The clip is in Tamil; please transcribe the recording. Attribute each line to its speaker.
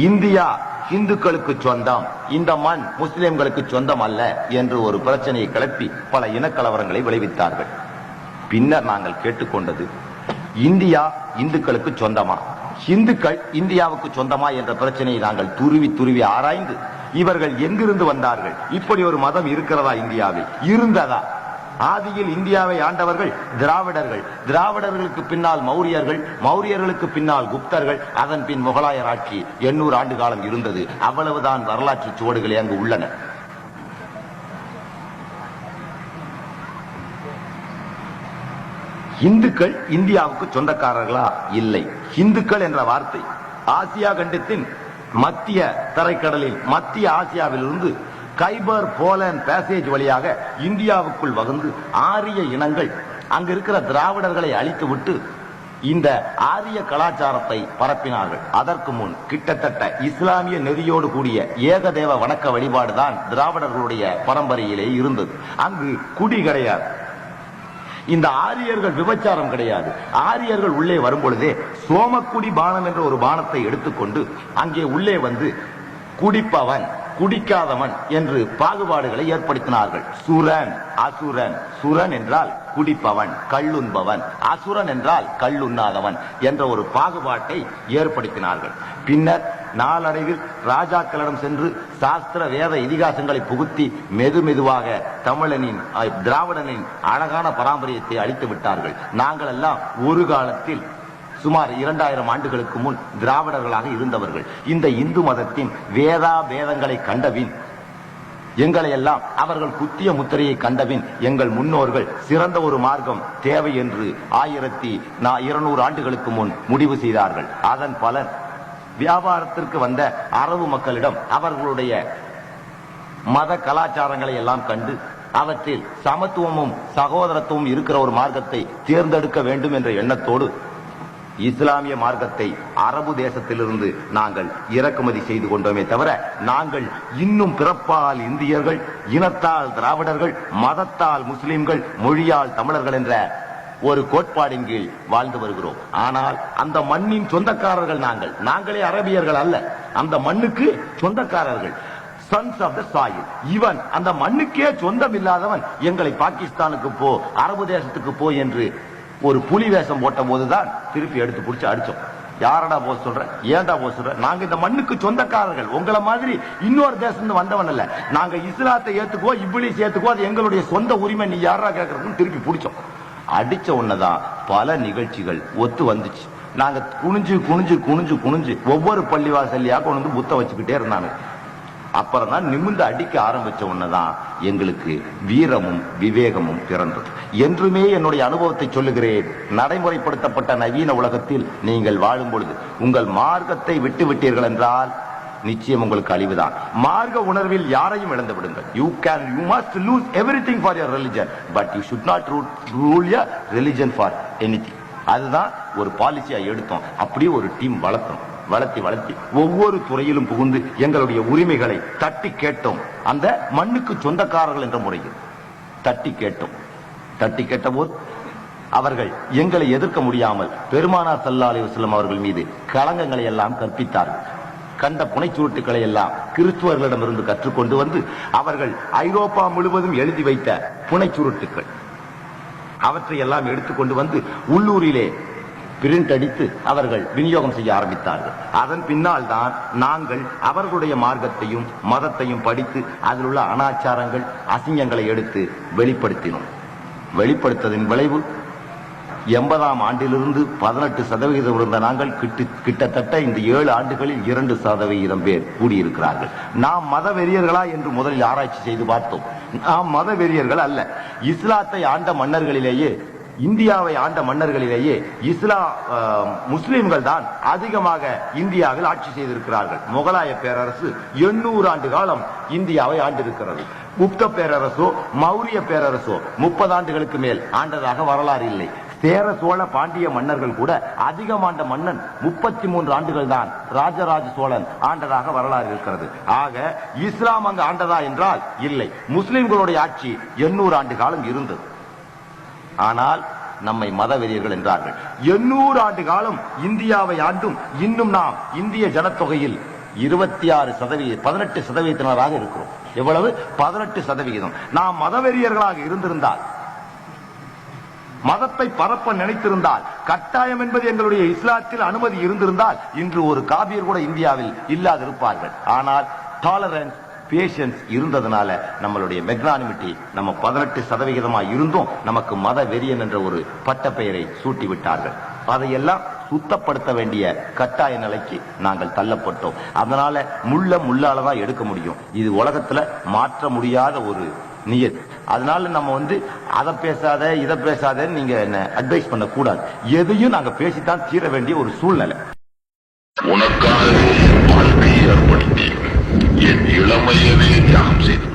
Speaker 1: இந்தியா இந்துக்களுக்கு சொந்தம், இந்த மண் முஸ்லிம்களுக்கு சொந்தம் அல்ல என்று ஒரு பிரச்சனையை கிளப்பி பல இனக்கலவரங்களை விளைவித்தார்கள். பின்னர் நாங்கள் கேட்டுக்கொண்டது, இந்தியா இந்துக்களுக்கு சொந்தமா, இந்துக்கள் இந்தியாவுக்கு சொந்தமா என்ற பிரச்சனையை நாங்கள் துருவி துருவி ஆராய்ந்து இவர்கள் எங்கிருந்து வந்தார்கள், இப்படி ஒரு மதம் இருக்கிறதா இந்தியாவில், இருந்ததா, ஆதியில் இந்தியாவை ஆண்டவர்கள் திராவிடர்கள், திராவிடர்களுக்கு பின்னால் மௌரியர்கள், மௌரியர்களுக்கு பின்னால் குப்தர்கள், அதன் பின் முகலாயர் ஆட்சி 800 ஆண்டு காலம் இருந்தது. அவ்வளவுதான் வரலாற்று சுவடுகளே அங்கு உள்ளன. இந்துக்கள் இந்தியாவுக்கு சொந்தக்காரர்களா? இல்லை. இந்துக்கள் என்ற வார்த்தை ஆசியா கண்டத்தின் மத்திய தரைக்கடலில் மத்திய ஆசியாவிலிருந்து கைபர் போலண்ட் பேசேஜ் வழியாக இந்தியாவுக்குள் வகுந்து ஆரிய இனங்கள் அங்கு இருக்கிற திராவிடர்களை அழித்துவிட்டு இந்த ஆரிய கலாச்சாரத்தை பரப்பினார்கள். அதற்கு முன் கிட்டத்தட்ட இஸ்லாமிய நெறியோடு கூடிய ஏகதேவ வணக்க வழிபாடுதான் திராவிடர்களுடைய பரம்பரையிலே இருந்தது. அங்கு குடி கிடையாது. இந்த ஆரியர்கள் விபச்சாரம் கிடையாது. ஆரியர்கள் உள்ளே வரும் பொழுதே சோமக்குடி பானம் என்ற ஒரு பானத்தை எடுத்துக்கொண்டு அங்கே உள்ளே வந்து குடிப்பவன் குடிக்காதவன் என்று பாகுபாடுகளை ஏற்படுத்தினார்கள். சுரன் அசுரன், சுரன் என்றால் குடிப்பவன் கள்ளுண்பவன், அசுரன் என்றால் கள்ளுண்ணாதவன் என்ற ஒரு பாகுபாட்டை ஏற்படுத்தினார்கள். பின்னர் நாளடைவில் ராஜாக்களிடம் சென்று சாஸ்திர வேத இதிகாசங்களை புகுத்தி மெதுவாக தமிழனின் திராவிடனின் அழகான பாரம்பரியத்தை அழித்து விட்டார்கள். நாங்கள் எல்லாம் ஒரு காலத்தில் சுமார் 2000 ஆண்டுகளுக்கு முன் திராவிடர்களாக இருந்தவர்கள். இந்த இந்து மதத்தின் வேதா வேதங்களை கண்டபின், எங்களை எல்லாம் அவர்கள் குத்திய முத்திரையை கண்டபின் எங்கள் முன்னோர்கள் சிறந்த ஒரு மார்க்கம் தேவை என்று 1200 ஆண்டுகளுக்கு முன் முடிவு செய்தார்கள். அதன் பலன் வியாபாரத்திற்கு வந்த அரபு மக்களிடம் அவர்களுடைய மத கலாச்சாரங்களை எல்லாம் கண்டு அவற்றில் சமத்துவமும் சகோதரத்துவம் இருக்கிற ஒரு மார்க்கத்தை தேர்ந்தெடுக்க வேண்டும் என்ற எண்ணத்தோடு இஸ்லாமிய மார்க்கத்தை அரபு தேசத்திலிருந்து நாங்கள் இறக்குமதி செய்து கொண்டோமே தவிர, நாங்கள் இன்னும் பிறப்பால் இந்தியர்கள், இனத்தால் திராவிடர்கள், மதத்தால் முஸ்லிம்கள், மொழியால் தமிழர்கள் என்ற ஒரு கோட்பாடின் கீழ் வாழ்ந்து வருகிறோம். ஆனால் அந்த மண்ணின் சொந்தக்காரர்கள் நாங்கள். நாங்களே அரபியர்கள் அல்ல, அந்த மண்ணுக்கு சொந்தக்காரர்கள். Sons of the soil. இவன் அந்த மண்ணுக்கே சொந்தம் இல்லாதவன் எங்களை பாகிஸ்தானுக்கு போ, அரபு தேசத்துக்கு போ என்று ஒரு புலி வேஷம் போட்ட போதுதான் திருப்பி எடுத்து பிடிச்சு அடிச்சோம். யாரடா போக சொல்ற, ஏன்டா போக சொல்ற, நாங்க இந்த மண்ணுக்கு சொந்தக்காரர்கள், உங்களை மாதிரி இன்னொரு தேசம் வந்தவன் அல்ல. நாங்க இஸ்லாத்தை ஏத்துக்கோ, இப்லீஸ் ஏத்துக்கோ, அது எங்களுடைய சொந்த உரிமை, நீ யாரா கேட்கறதுன்னு திருப்பி பிடிச்சோம். அடிச்ச உடனேதான் பல நிகழ்ச்சிகள் ஒத்து வந்துச்சு. நாங்க குனிஞ்சு குனிஞ்சு குனிஞ்சு குனிஞ்சு ஒவ்வொரு பள்ளிவாசல்லையா கொண்டு வந்து புத்த வச்சுக்கிட்டே இருந்தாங்க. அப்புறம் தான் நிமிர்ந்து அடிக்க ஆரம்பிச்ச உடனேதான் எங்களுக்கு வீரமும் விவேகமும் பிறந்தது. என்றுமே என்னுடைய அனுபவத்தை சொல்லுகிறேன். நடைமுறைப்படுத்தப்பட்ட நவீன உலகத்தில் நீங்கள் வாழும் பொழுது உங்கள் மார்க்கத்தை விட்டு விட்டீர்கள் என்றால் நிச்சயம் உங்களுக்கு அழிவுதான். மார்க்க உணர்வில் யாரையும் இழந்து விடுங்கள். You must lose everything for your religion, but you should not rule your religion for anything. அதுதான் ஒரு பாலிசியா எடுத்தோம். அப்படியே ஒரு டீம் வளர்த்தோம். வளர்த்தி ஒவ்வொரு துறையிலும் புகுந்து எங்களுடைய உரிமைகளை தட்டி கேட்டோம். அந்த மண்ணுக்கு சொந்தக்காரர்கள் என்ற முறையில் தட்டி கேட்ட போது அவர்கள் எங்களை எதிர்க்க முடியாமல் பெருமானார் ஸல்லல்லாஹு அலைஹி வஸல்லம் அவர்கள் மீது களங்கங்களை எல்லாம் கற்பித்தார்கள். கண்ட புனைச்சுருட்டுக்களை எல்லாம் கிறிஸ்துவர்களிடமிருந்து கற்றுக்கொண்டு வந்து அவர்கள் ஐரோப்பா முழுவதும் எழுதி வைத்த புனைச்சுருட்டுக்கள் அவற்றை எல்லாம் எடுத்துக்கொண்டு வந்து உள்ளூரிலே பிரிண்ட் அடித்து அவர்கள் விநியோகம் செய்ய ஆரம்பித்தார்கள். அதன் பின்னால் தான் நாங்கள் அவர்களுடைய மார்க்கத்தையும் மதத்தையும் படித்து அதில் உள்ள அனாச்சாரங்கள் அசிங்கங்களை எடுத்து வெளிப்படுத்தினோம். வெளிப்படுத்ததின் விளைவு 80ஆம் ஆண்டிலிருந்து 18% இருந்த நாங்கள் கிட்டத்தட்ட இந்த 7 ஆண்டுகளில் 2% பேர் கூடியிருக்கிறார்கள். நாம் மத வெறியர்களா என்று முதலில் ஆராய்ச்சி செய்து பார்த்தோம். நாம் மத வெறியர்கள் அல்ல. இஸ்லாத்தை ஆண்ட மன்னர்களிலேயே, இந்தியாவை ஆண்ட மன்னர்களிலேயே முஸ்லிம்கள் தான் அதிகமாக இந்தியாவில் ஆட்சி செய்திருக்கிறார்கள். முகலாய பேரரசு 800 ஆண்டு காலம் இந்தியாவை ஆண்டிருக்கிறது. குப்த பேரரசோ மௌரிய பேரரசோ 30 ஆண்டுகளுக்கு மேல் ஆண்டதாக வரலாறு இல்லை. சேர சோழ பாண்டிய மன்னர்கள் கூட அதிகம் ஆண்ட மன்னன் 33 ஆண்டுகள் தான் ராஜராஜ சோழன் ஆண்டதாக வரலாறு இருக்கிறது. ஆக இஸ்லாம் அங்கு ஆண்டதா என்றால் இல்லை. முஸ்லிம்களுடைய ஆட்சி 800 ஆண்டு காலம் இருந்தது. ஆனால் நம்மை மதவெறியர்கள் என்றார்கள். 800 ஆண்டு காலம் இந்தியாவை ஆண்டும் இன்னும் நாம் இந்திய ஜனத்தொகையில் 18% இருக்கிறோம். எவ்வளவு? 18%. நாம் மதவெறியர்களாக இருந்திருந்தால், மதத்தை பரப்ப நினைத்திருந்தால், கட்டாயம் என்பது எங்களுடைய இஸ்லாத்தில் அனுமதி இருந்திருந்தால் இன்று ஒரு காபியர் கூட இந்தியாவில் இல்லாதிருப்பார்கள். ஆனால் டாலரன்ஸ், பேஷன்ஸ் இருந்ததுனால நம்மளுடைய மெக்னானிமிட்டி நம்ம 18% இருந்தும் நமக்கு மத வெறியன் என்ற ஒரு பட்ட பெயரை சூட்டி விட்டார்கள். அதையெல்லாம் சுத்தப்படுத்த வேண்டிய கட்டாய நிலைக்கு நாங்கள் தள்ளப்பட்டோம். அதனால முள்ளாலதான் எடுக்க முடியும். இது உலகத்துல மாற்ற முடியாத ஒரு நியத். அதனால நம்ம அதை பேசாத இதை பேசாத நீங்க என்ன அட்வைஸ் பண்ண கூடாது. எதையும் நாங்க பேசித்தான் தீர வேண்டிய ஒரு சூழ்நிலை.
Speaker 2: உனக்காக வாழ்வை ஏற்படுத்தி என் இளமையவே தியாகம் செய்து